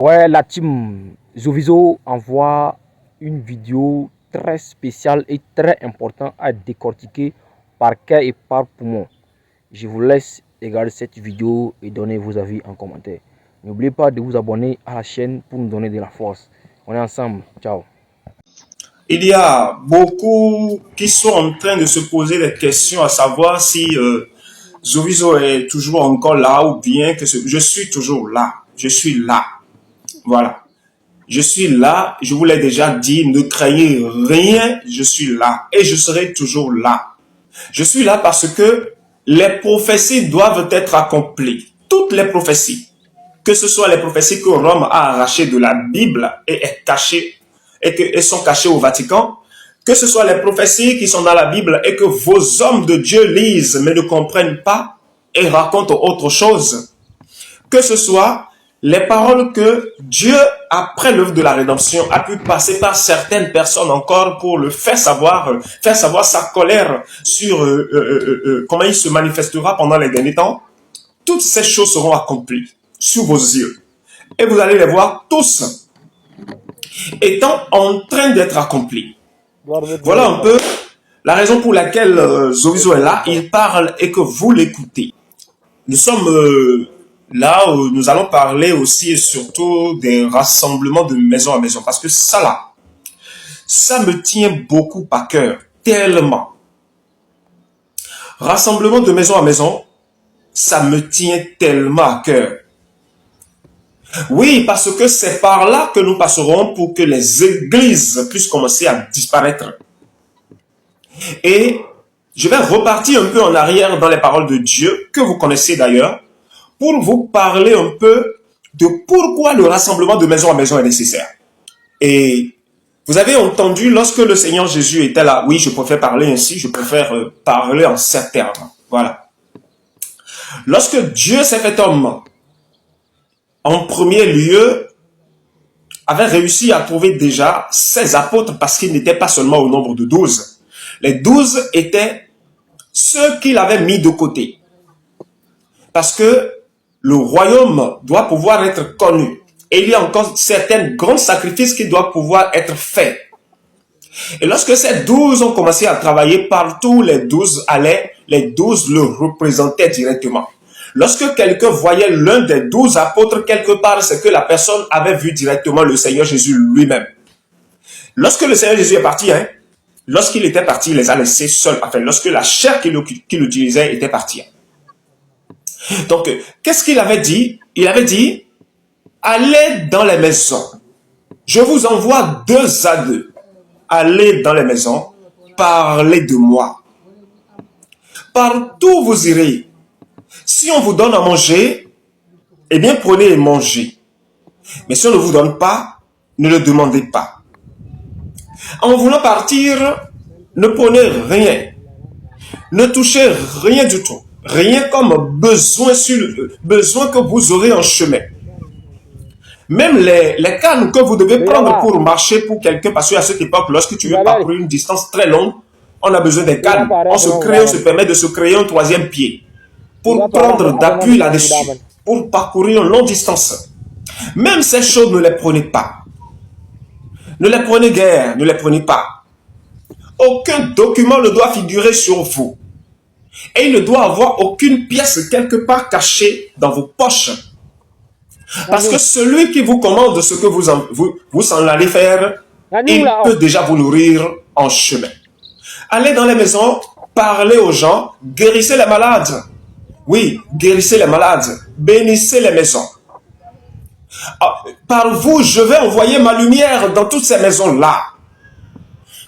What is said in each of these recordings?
Ouais, la team Zoviso envoie une vidéo très spéciale et très importante à décortiquer par cœur et par poumon. Je vous laisse regarder cette vidéo et donner vos avis en commentaire. N'oubliez pas de vous abonner à la chaîne pour nous donner de la force. On est ensemble. Ciao. Il y a beaucoup qui sont en train de se poser des questions à savoir si Zoviso est toujours encore là ou bien que je suis toujours là. Je suis là. Voilà. Je suis là. Je vous l'ai déjà dit. Ne craignez rien. Je suis là. Et je serai toujours là. Je suis là parce que les prophéties doivent être accomplies. Toutes les prophéties. Que ce soit les prophéties que Rome a arrachées de la Bible et est cachées et sont cachées au Vatican, que ce soit les prophéties qui sont dans la Bible et que vos hommes de Dieu lisent mais ne comprennent pas et racontent autre chose, que ce soit les paroles que Dieu, après l'œuvre de la rédemption, a pu passer par certaines personnes encore pour le faire savoir sa colère sur comment il se manifestera pendant les derniers temps. Toutes ces choses seront accomplies sous vos yeux. Et vous allez les voir tous étant en train d'être accomplis. Voilà un peu la raison pour laquelle Zoviso est là. Il parle et que vous l'écoutez. Nous sommes là où nous allons parler aussi et surtout des rassemblements de maison à maison. Parce que ça là, ça me tient beaucoup à cœur. Tellement. Rassemblement de maison à maison, ça me tient tellement à cœur. Oui, parce que c'est par là que nous passerons pour que les églises puissent commencer à disparaître. Et je vais repartir un peu en arrière dans les paroles de Dieu, que vous connaissez d'ailleurs, pour vous parler un peu de pourquoi le rassemblement de maison à maison est nécessaire. Et vous avez entendu lorsque le Seigneur Jésus était là, oui, je préfère parler ainsi, je préfère parler en ces termes. Voilà. Lorsque Dieu s'est fait homme, en premier lieu, avait réussi à trouver déjà 16 apôtres parce qu'ils n'étaient pas seulement au nombre de 12. Les 12 étaient ceux qu'il avait mis de côté. Parce que le royaume doit pouvoir être connu. Et il y a encore certains grands sacrifices qui doivent pouvoir être faits. Et lorsque ces 12 ont commencé à travailler partout, les 12 allaient, les 12 le représentaient directement. Lorsque quelqu'un voyait l'un des 12 apôtres quelque part, c'est que la personne avait vu directement le Seigneur Jésus lui-même. Lorsque le Seigneur Jésus est parti, lorsqu'il était parti, il les a laissés seuls. Enfin, lorsque la chair qui l'utilisait était partie. Donc, qu'est-ce qu'il avait dit? Il avait dit, allez dans les maisons. Je vous envoie 2 à 2. Allez dans les maisons, parlez de moi. Partout vous irez. Si on vous donne à manger, eh bien prenez et mangez. Mais si on ne vous donne pas, ne le demandez pas. En voulant partir, ne prenez rien. Ne touchez rien du tout. Rien comme besoin que vous aurez en chemin. Même les cannes que vous devez prendre pour marcher pour quelqu'un, parce qu'à cette époque, lorsque tu veux parcourir une distance très longue, on a besoin des cannes. On se permet de se créer un 3e pied pour prendre d'appui là-dessus, pour parcourir une longue distance. Même ces choses, ne les prenez pas. Ne les prenez guère, ne les prenez pas. Aucun document ne doit figurer sur vous. Et il ne doit avoir aucune pièce quelque part cachée dans vos poches. Parce que celui qui vous commande ce que vous en allez faire, il peut déjà vous nourrir en chemin. Allez dans les maisons, parlez aux gens, guérissez les malades. Oui, guérissez les malades, bénissez les maisons. Par vous, je vais envoyer ma lumière dans toutes ces maisons-là.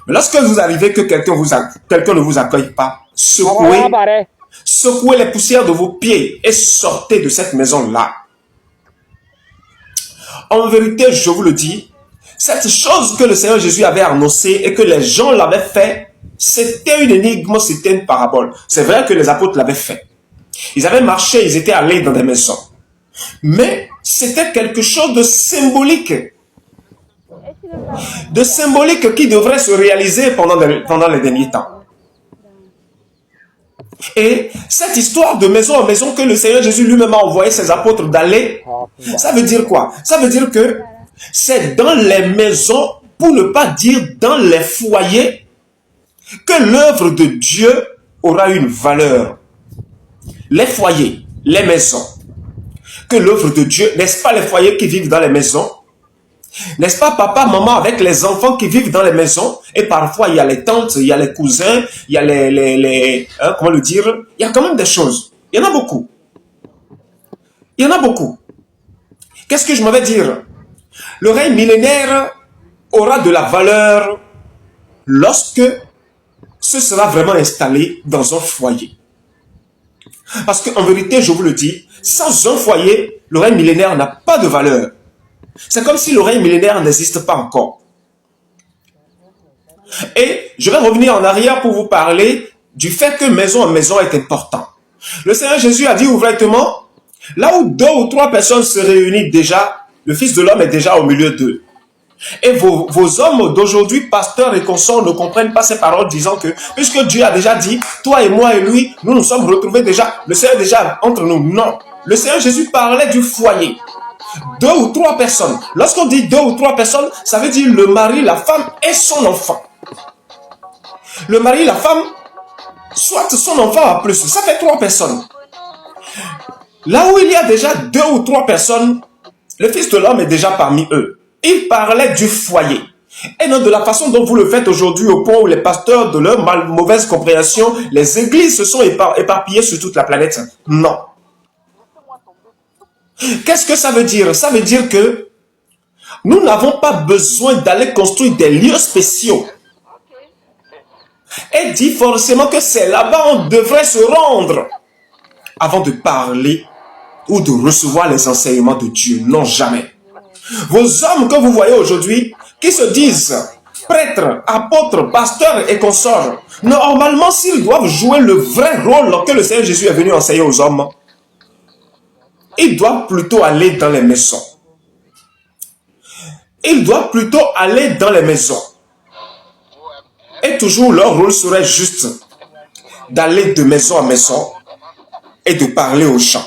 Mais lorsque vous arrivez que quelqu'un ne vous accueille pas, secouez les poussières de vos pieds et sortez de cette maison-là. En vérité, je vous le dis, cette chose que le Seigneur Jésus avait annoncée et que les gens l'avaient fait, c'était une énigme, c'était une parabole. C'est vrai que les apôtres l'avaient fait. Ils avaient marché, ils étaient allés dans des maisons. Mais c'était quelque chose de symbolique. De symbolique qui devrait se réaliser pendant les derniers temps. Et cette histoire de maison en maison que le Seigneur Jésus lui-même a envoyé ses apôtres d'aller, ça veut dire quoi? Ça veut dire que c'est dans les maisons, pour ne pas dire dans les foyers, que l'œuvre de Dieu aura une valeur. Les foyers, les maisons, que l'œuvre de Dieu, n'est-ce pas les foyers qui vivent dans les maisons? N'est-ce pas papa, maman avec les enfants qui vivent dans les maisons? Et parfois il y a les tantes, il y a les cousins, il y a comment le dire? Il y a quand même des choses. Il y en a beaucoup. Il y en a beaucoup. Qu'est-ce que je m'avais dire? Le règne millénaire aura de la valeur lorsque ce sera vraiment installé dans un foyer. Parce qu'en vérité, je vous le dis, sans un foyer, le règne millénaire n'a pas de valeur. C'est comme si le règne millénaire n'existe pas encore. Et je vais revenir en arrière pour vous parler du fait que maison en maison est important. Le Seigneur Jésus a dit ouvertement, là où 2 ou 3 personnes se réunissent déjà, le Fils de l'homme est déjà au milieu d'eux. Et vos hommes d'aujourd'hui, pasteurs et consorts, ne comprennent pas ces paroles disant que, puisque Dieu a déjà dit, toi et moi et lui, nous nous sommes retrouvés déjà, le Seigneur est déjà entre nous. Non. Le Seigneur Jésus parlait du foyer. 2 ou 3 personnes. Lorsqu'on dit 2 ou 3 personnes, ça veut dire le mari, la femme et son enfant. Le mari, la femme, soit son enfant à plus. Ça fait 3 personnes. Là où il y a déjà 2 ou 3 personnes, le Fils de l'homme est déjà parmi eux. Il parlait du foyer. Et non de la façon dont vous le faites aujourd'hui, au point où les pasteurs, de leur mauvaise compréhension, les églises se sont éparpillées sur toute la planète. Non. Qu'est-ce que ça veut dire? Ça veut dire que nous n'avons pas besoin d'aller construire des lieux spéciaux. Et dit forcément que c'est là-bas on devrait se rendre avant de parler ou de recevoir les enseignements de Dieu. Non, jamais. Vos hommes que vous voyez aujourd'hui, qui se disent prêtres, apôtres, pasteurs et consorts, normalement, s'ils doivent jouer le vrai rôle que le Seigneur Jésus est venu enseigner aux hommes, ils doivent plutôt aller dans les maisons. Ils doivent plutôt aller dans les maisons. Et toujours leur rôle serait juste d'aller de maison en maison et de parler aux gens.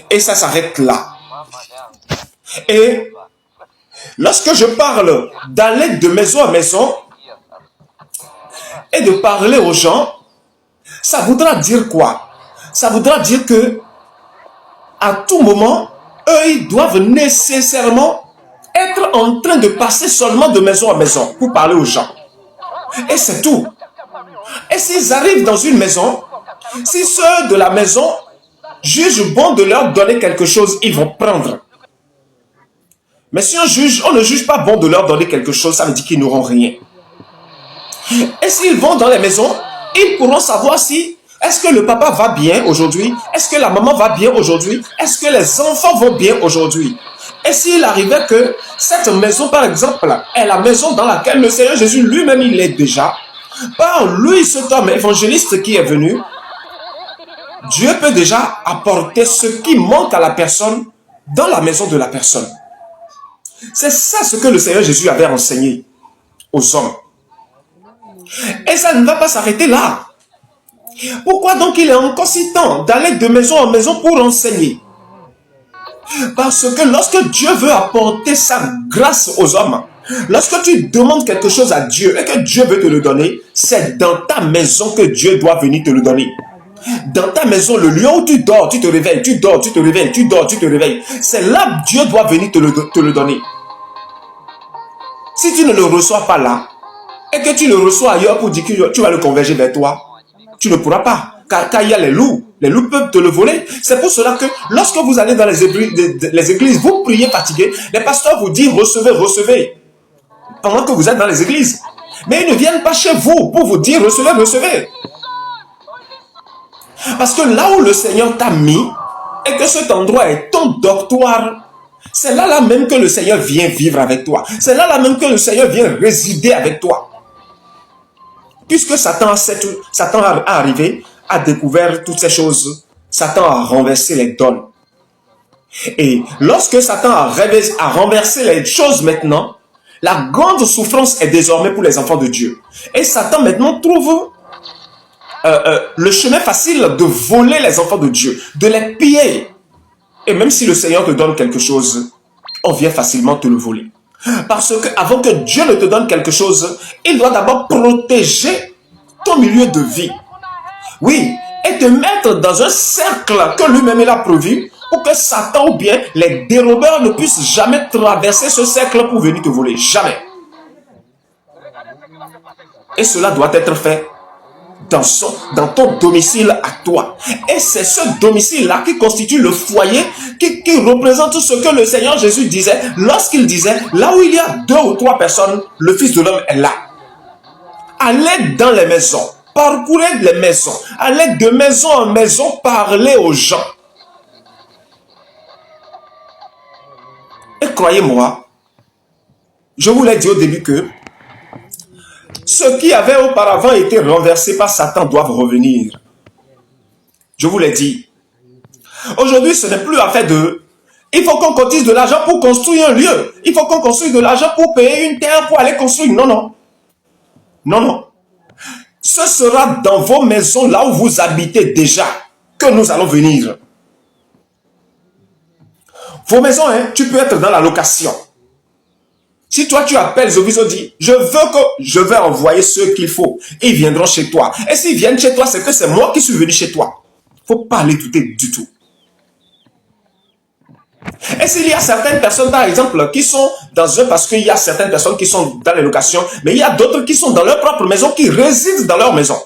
Et ça s'arrête là. Et lorsque je parle d'aller de maison en maison et de parler aux gens, ça voudra dire quoi? Ça voudra dire que à tout moment, eux, ils doivent nécessairement être en train de passer seulement de maison en maison pour parler aux gens. Et c'est tout. Et s'ils arrivent dans une maison, si ceux de la maison jugent bon de leur donner quelque chose, ils vont prendre. Mais si on ne juge pas bon de leur donner quelque chose, ça veut dire qu'ils n'auront rien. Et s'ils vont dans les maisons, ils pourront savoir si est-ce que le papa va bien aujourd'hui? Est-ce que la maman va bien aujourd'hui? Est-ce que les enfants vont bien aujourd'hui? Et s'il arrivait que cette maison, par exemple, est la maison dans laquelle le Seigneur Jésus lui-même, il est déjà, par lui, cet homme évangéliste qui est venu, Dieu peut déjà apporter ce qui manque à la personne dans la maison de la personne. C'est ça ce que le Seigneur Jésus avait enseigné aux hommes. Et ça ne va pas s'arrêter là. Pourquoi donc il est encore si temps d'aller de maison en maison pour enseigner? Parce que lorsque Dieu veut apporter sa grâce aux hommes, lorsque tu demandes quelque chose à Dieu et que Dieu veut te le donner, c'est dans ta maison que Dieu doit venir te le donner. Dans ta maison, le lieu où tu dors, tu te réveilles, tu dors, tu te réveilles, tu dors, tu te réveilles. C'est là que Dieu doit venir te le donner. Si tu ne le reçois pas là, et que tu le reçois ailleurs pour dire que tu vas le converger vers toi, tu ne pourras pas. Car il y a les loups peuvent te le voler. C'est pour cela que lorsque vous allez dans les églises, vous priez fatigué, les pasteurs vous disent recevez, recevez. Pendant que vous êtes dans les églises. Mais ils ne viennent pas chez vous pour vous dire recevez, recevez. Parce que là où le Seigneur t'a mis, et que cet endroit est ton dortoir, c'est là même que le Seigneur vient vivre avec toi. C'est là même que le Seigneur vient résider avec toi. Puisque Satan a arrivé, a découvert toutes ces choses, Satan a renversé les dons. Et lorsque Satan a renversé les choses maintenant, la grande souffrance est désormais pour les enfants de Dieu. Et Satan maintenant trouve le chemin facile de voler les enfants de Dieu, de les piller. Et même si le Seigneur te donne quelque chose, on vient facilement te le voler. Parce que avant que Dieu ne te donne quelque chose, il doit d'abord protéger ton milieu de vie. Oui, et te mettre dans un cercle que lui-même il a prévu pour que Satan ou bien les dérobeurs ne puissent jamais traverser ce cercle pour venir te voler. Jamais. Et cela doit être fait dans ton domicile à toi. Et c'est ce domicile-là qui constitue le foyer, qui représente tout ce que le Seigneur Jésus disait lorsqu'il disait, là où il y a 2 ou 3 personnes, le Fils de l'homme est là. Allez dans les maisons, parcourez les maisons, allez de maison en maison, parlez aux gens. Et croyez-moi, je vous l'ai dit au début que ceux qui avaient auparavant été renversés par Satan doivent revenir. Je vous l'ai dit. Aujourd'hui, ce n'est plus affaire de... Il faut qu'on cotise de l'argent pour construire un lieu. Il faut qu'on construise de l'argent pour payer une terre pour aller construire. Non, non. Non, non. Ce sera dans vos maisons, là où vous habitez déjà, que nous allons venir. Vos maisons, hein, tu peux être dans la location. Si toi, tu appelles Zoviso, dit, je vais envoyer ceux qu'il faut. Ils viendront chez toi. Et s'ils viennent chez toi, c'est que c'est moi qui suis venu chez toi. Il ne faut pas les douter du tout. Et s'il y a certaines personnes, par exemple, qui sont dans un... Parce qu'il y a certaines personnes qui sont dans les locations, mais il y a d'autres qui sont dans leur propre maison, qui résident dans leur maison.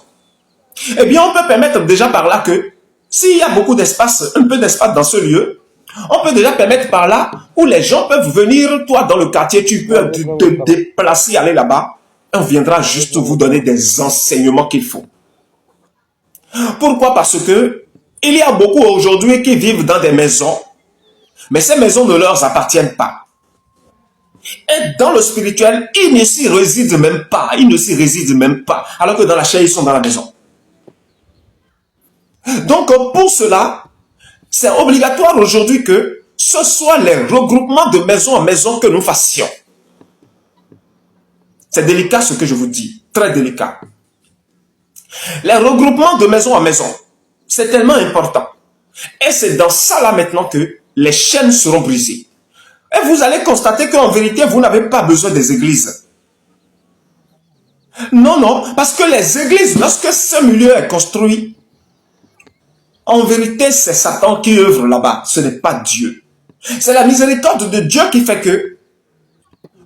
Eh bien, on peut permettre déjà par là que, s'il y a beaucoup d'espace, un peu d'espace dans ce lieu, on peut déjà permettre par là où les gens peuvent venir, toi dans le quartier, tu peux te déplacer, aller là-bas. On viendra juste vous donner des enseignements qu'il faut. Pourquoi? Parce que il y a beaucoup aujourd'hui qui vivent dans des maisons, mais ces maisons ne leur appartiennent pas. Et dans le spirituel, ils ne s'y résident même pas. Ils ne s'y résident même pas. Alors que dans la chair, ils sont dans la maison. Donc pour cela, c'est obligatoire aujourd'hui que ce soit les regroupements de maison en maison que nous fassions. C'est délicat ce que je vous dis, très délicat. Les regroupements de maison en maison, c'est tellement important. Et c'est dans ça là maintenant que les chaînes seront brisées. Et vous allez constater qu'en vérité, vous n'avez pas besoin des églises. Non, non, parce que les églises, lorsque ce milieu est construit, en vérité, c'est Satan qui œuvre là-bas. Ce n'est pas Dieu. C'est la miséricorde de Dieu qui fait que,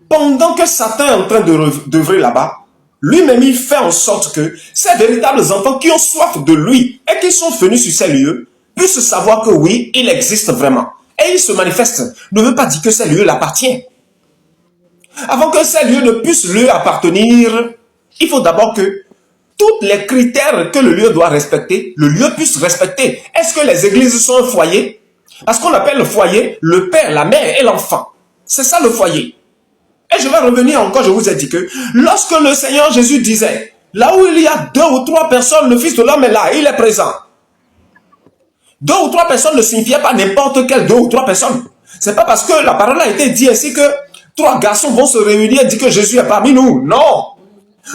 pendant que Satan est en train d'œuvrer là-bas, lui-même, il fait en sorte que ces véritables enfants qui ont soif de lui et qui sont venus sur ces lieux puissent savoir que oui, il existe vraiment. Et il se manifeste. Ne veut pas dire que ces lieux l'appartiennent. Avant que ces lieux ne puissent lui appartenir, il faut d'abord que tous les critères que le lieu doit respecter, le lieu puisse respecter. Est-ce que les églises sont un foyer? Parce qu'on appelle le foyer le père, la mère et l'enfant. C'est ça le foyer. Et je vais revenir encore, je vous ai dit que lorsque le Seigneur Jésus disait, là où il y a 2 ou 3 personnes, le Fils de l'homme est là, il est présent. 2 ou 3 personnes ne signifiait pas n'importe quelle 2 ou 3 personnes. C'est pas parce que la parole a été dit ainsi que 3 garçons vont se réunir et dire que Jésus est parmi nous. Non.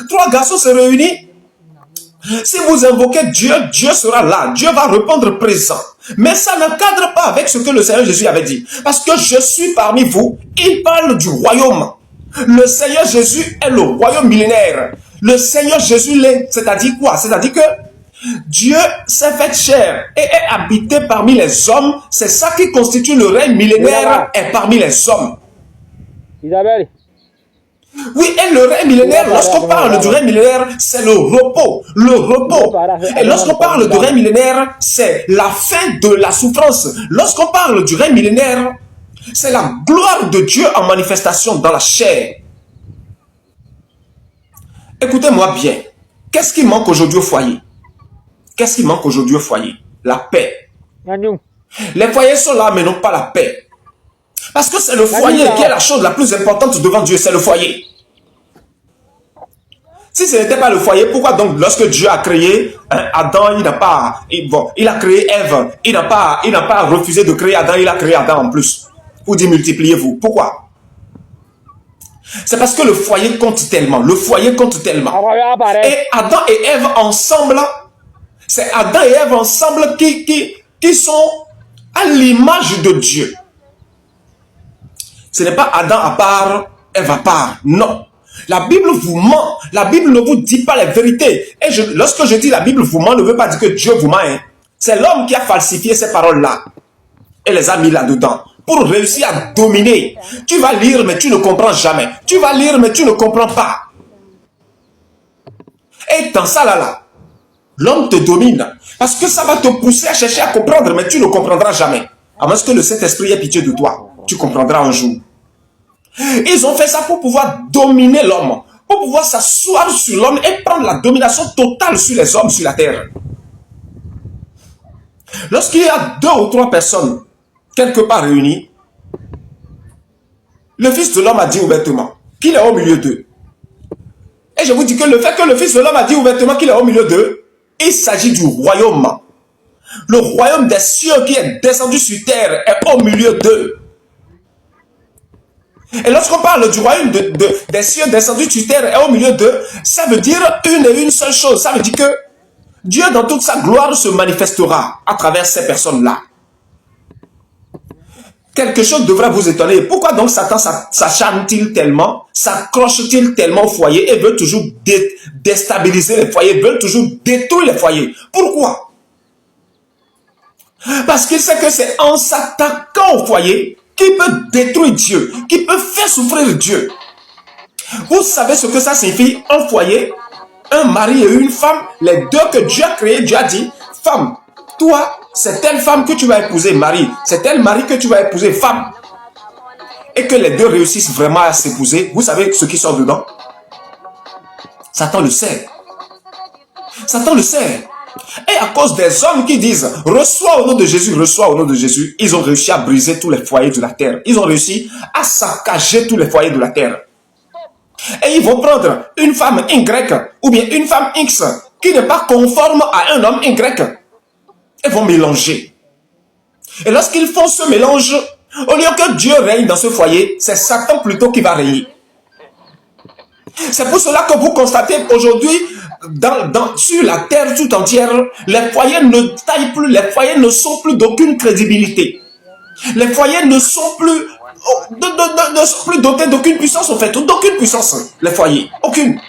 3 garçons se réunissent. Si vous invoquez Dieu, Dieu sera là. Dieu va répondre présent. Mais ça ne cadre pas avec ce que le Seigneur Jésus avait dit. Parce que je suis parmi vous. Il parle du royaume. Le Seigneur Jésus est le royaume millénaire. Le Seigneur Jésus l'est. C'est-à-dire quoi? C'est-à-dire que Dieu s'est fait chair et est habité parmi les hommes. C'est ça qui constitue le règne millénaire et parmi les hommes. Isabelle. Oui, et le règne millénaire, lorsqu'on parle du règne millénaire, c'est le repos. Le repos. Et lorsqu'on parle du règne millénaire, c'est la fin de la souffrance. Lorsqu'on parle du règne millénaire, c'est la gloire de Dieu en manifestation dans la chair. Écoutez-moi bien. Qu'est-ce qui manque aujourd'hui au foyer? Qu'est-ce qui manque aujourd'hui au foyer? La paix. Les foyers sont là, mais non pas la paix. Parce que c'est le foyer qui est la chose la plus importante devant Dieu, c'est le foyer. Si ce n'était pas le foyer, pourquoi donc lorsque Dieu a créé Adam, il a créé Ève, il n'a pas refusé de créer Adam, il a créé Adam en plus. Pour dire multipliez-vous. Pourquoi? C'est parce que le foyer compte tellement. Le foyer compte tellement. Et Adam et Ève ensemble C'est Adam et Ève ensemble qui sont à l'image de Dieu. Ce n'est pas Adam à part, Ève à part. Non. La Bible vous ment. La Bible ne vous dit pas la vérité. Et lorsque je dis la Bible vous ment, ne veut pas dire que Dieu vous ment. Hein. C'est l'homme qui a falsifié ces paroles-là et les a mis là-dedans pour réussir à dominer. Tu vas lire, mais tu ne comprends jamais. Tu vas lire, mais tu ne comprends pas. Et dans ça, là, l'homme te domine. Parce que ça va te pousser à chercher à comprendre, mais tu ne comprendras jamais. À moins que le Saint-Esprit ait pitié de toi. Tu comprendras un jour. Ils ont fait ça pour pouvoir dominer l'homme, pour pouvoir s'asseoir sur l'homme et prendre la domination totale sur les hommes sur la terre. Lorsqu'il y a 2 ou 3 personnes quelque part réunies, le Fils de l'homme a dit ouvertement qu'il est au milieu d'eux. Et je vous dis que le fait que le Fils de l'homme a dit ouvertement qu'il est au milieu d'eux, il s'agit du royaume. Le royaume des cieux qui est descendu sur terre est au milieu d'eux. Et lorsqu'on parle du royaume des cieux descendus sur terre et au milieu d'eux, ça veut dire une et une seule chose. Ça veut dire que Dieu dans toute sa gloire se manifestera à travers ces personnes-là. Quelque chose devrait vous étonner. Pourquoi donc Satan s'acharne-t-il tellement, s'accroche-t-il tellement au foyer et veut toujours déstabiliser les foyers, veut toujours détruire les foyers? Pourquoi? Parce qu'il sait que c'est en s'attaquant au foyer qui peut détruire Dieu, qui peut faire souffrir Dieu. Vous savez ce que ça signifie, un foyer, un mari et une femme, les deux que Dieu a créés. Dieu a dit, femme, toi, c'est telle femme que tu vas épouser, mari, c'est tel mari que tu vas épouser, femme. Et que les deux réussissent vraiment à s'épouser. Vous savez ce qui sort dedans? Satan le sait. Satan le sait. Et à cause des hommes qui disent « Reçois au nom de Jésus, reçois au nom de Jésus », ils ont réussi à briser tous les foyers de la terre. Ils ont réussi à saccager tous les foyers de la terre. Et ils vont prendre une femme Y ou bien une femme X qui n'est pas conforme à un homme Y. Ils vont mélanger. Et lorsqu'ils font ce mélange, au lieu que Dieu règne dans ce foyer, c'est Satan plutôt qui va régner. C'est pour cela que vous constatez aujourd'hui, sur la terre tout entière, les foyers ne taillent plus, les foyers ne sont plus d'aucune crédibilité. Les foyers ne sont plus, dotés d'aucune puissance, en fait, d'aucune puissance, les foyers, aucune.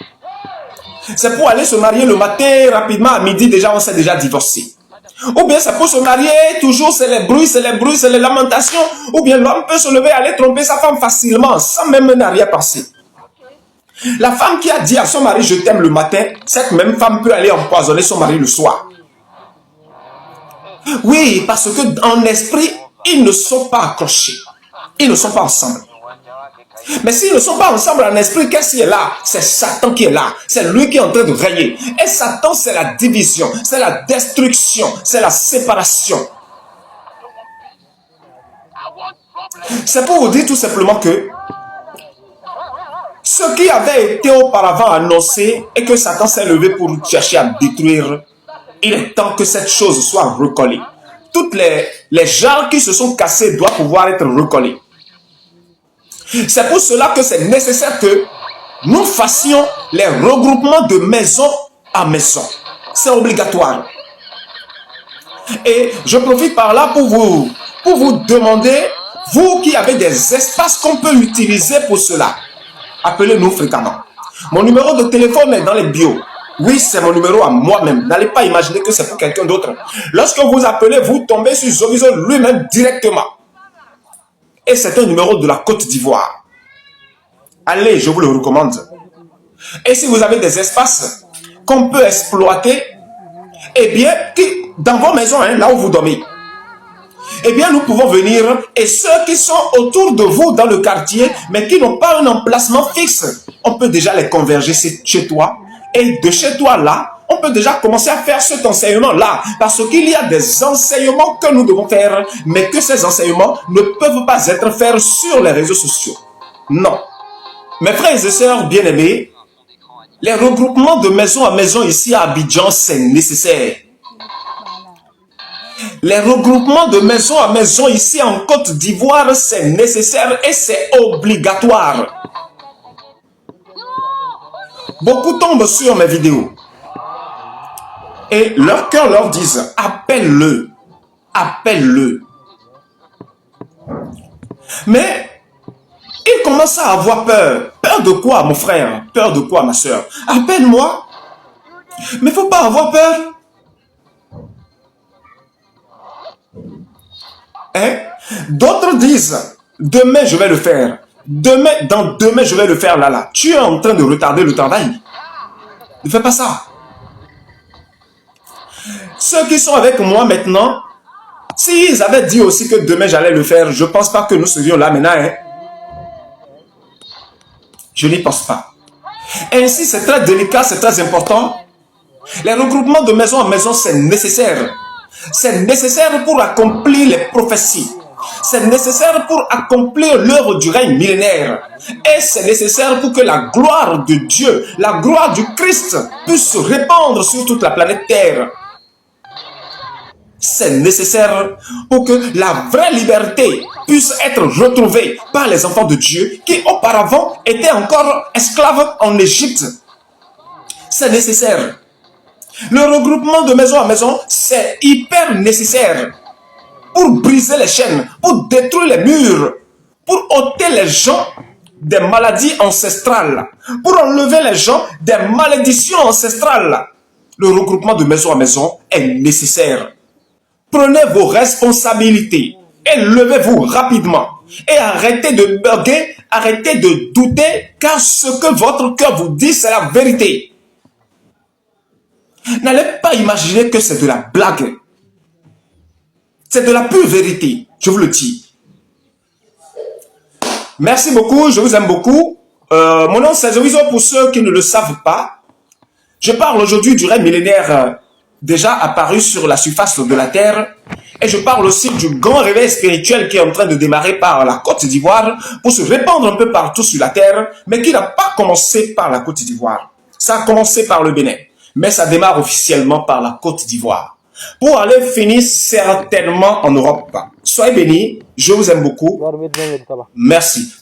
C'est pour aller se marier le matin, rapidement, à midi, déjà, on s'est déjà divorcé. Ou bien c'est pour se marier, toujours c'est les bruits, c'est les lamentations. Ou bien l'homme peut se lever, aller tromper sa femme facilement, sans même n'arrière penser. La femme qui a dit à son mari « je t'aime » le matin, cette même femme peut aller empoisonner son mari le soir. Oui, parce que en esprit, ils ne sont pas accrochés. Ils ne sont pas ensemble. Mais s'ils ne sont pas ensemble en esprit, qu'est-ce qui est là? C'est Satan qui est là. C'est lui qui est en train de régner. Et Satan, c'est la division, c'est la destruction, c'est la séparation. C'est pour vous dire tout simplement que ce qui avait été auparavant annoncé et que Satan s'est levé pour chercher à détruire, il est temps que cette chose soit recollée. Toutes les jarres qui se sont cassées doivent pouvoir être recollées. C'est pour cela que c'est nécessaire que nous fassions les regroupements de maison à maison. C'est obligatoire. Et je profite par là pour vous demander, vous qui avez des espaces qu'on peut utiliser pour cela, appelez-nous fréquemment. Mon numéro de téléphone est dans les bios. Oui, c'est mon numéro à moi-même. N'allez pas imaginer que c'est pour quelqu'un d'autre. Lorsque vous appelez, vous tombez sur Zoviso lui-même directement. Et c'est un numéro de la Côte d'Ivoire. Allez, je vous le recommande. Et si vous avez des espaces qu'on peut exploiter, eh bien, dans vos maisons, là où vous dormez, eh bien, nous pouvons venir, et ceux qui sont autour de vous dans le quartier, mais qui n'ont pas un emplacement fixe, on peut déjà les converger chez toi. Et de chez toi là, on peut déjà commencer à faire cet enseignement-là. Parce qu'il y a des enseignements que nous devons faire, mais que ces enseignements ne peuvent pas être faits sur les réseaux sociaux. Non. Mes frères et sœurs bien-aimés, les regroupements de maison à maison ici à Abidjan, c'est nécessaire. Les regroupements de maison à maison ici en Côte d'Ivoire, c'est nécessaire et c'est obligatoire. Beaucoup tombent sur mes vidéos. Et leur cœur leur disent, appelle-le, appelle-le. Mais ils commencent à avoir peur. Peur de quoi, mon frère? Peur de quoi, ma soeur? Appelle-moi. Mais il ne faut pas avoir peur. Hein? D'autres disent, demain je vais le faire. Dans demain je vais le faire là. Tu es en train de retarder le travail. Ne fais pas ça. Ceux qui sont avec moi maintenant, s'ils avaient dit aussi que demain j'allais le faire, je ne pense pas que nous serions là maintenant. Hein? Je n'y pense pas. Ainsi, c'est très délicat, c'est très important. Les regroupements de maison en maison, c'est nécessaire. C'est nécessaire pour accomplir les prophéties. C'est nécessaire pour accomplir l'œuvre du règne millénaire. Et c'est nécessaire pour que la gloire de Dieu, la gloire du Christ puisse se répandre sur toute la planète Terre. C'est nécessaire pour que la vraie liberté puisse être retrouvée par les enfants de Dieu qui auparavant étaient encore esclaves en Égypte. C'est nécessaire. Le regroupement de maison en maison, c'est hyper nécessaire pour briser les chaînes, pour détruire les murs, pour ôter les gens des maladies ancestrales, pour enlever les gens des malédictions ancestrales. Le regroupement de maison en maison est nécessaire. Prenez vos responsabilités et levez-vous rapidement. Et arrêtez de bugger, arrêtez de douter, car ce que votre cœur vous dit, c'est la vérité. N'allez pas imaginer que c'est de la blague. C'est de la pure vérité, je vous le dis. Merci beaucoup, je vous aime beaucoup. Mon nom c'est Zovizo pour ceux qui ne le savent pas. Je parle aujourd'hui du règne millénaire déjà apparu sur la surface de la terre. Et je parle aussi du grand réveil spirituel qui est en train de démarrer par la Côte d'Ivoire pour se répandre un peu partout sur la terre, mais qui n'a pas commencé par la Côte d'Ivoire. Ça a commencé par le Bénin, mais ça démarre officiellement par la Côte d'Ivoire. Pour aller finir certainement en Europe. Soyez bénis, je vous aime beaucoup. Merci.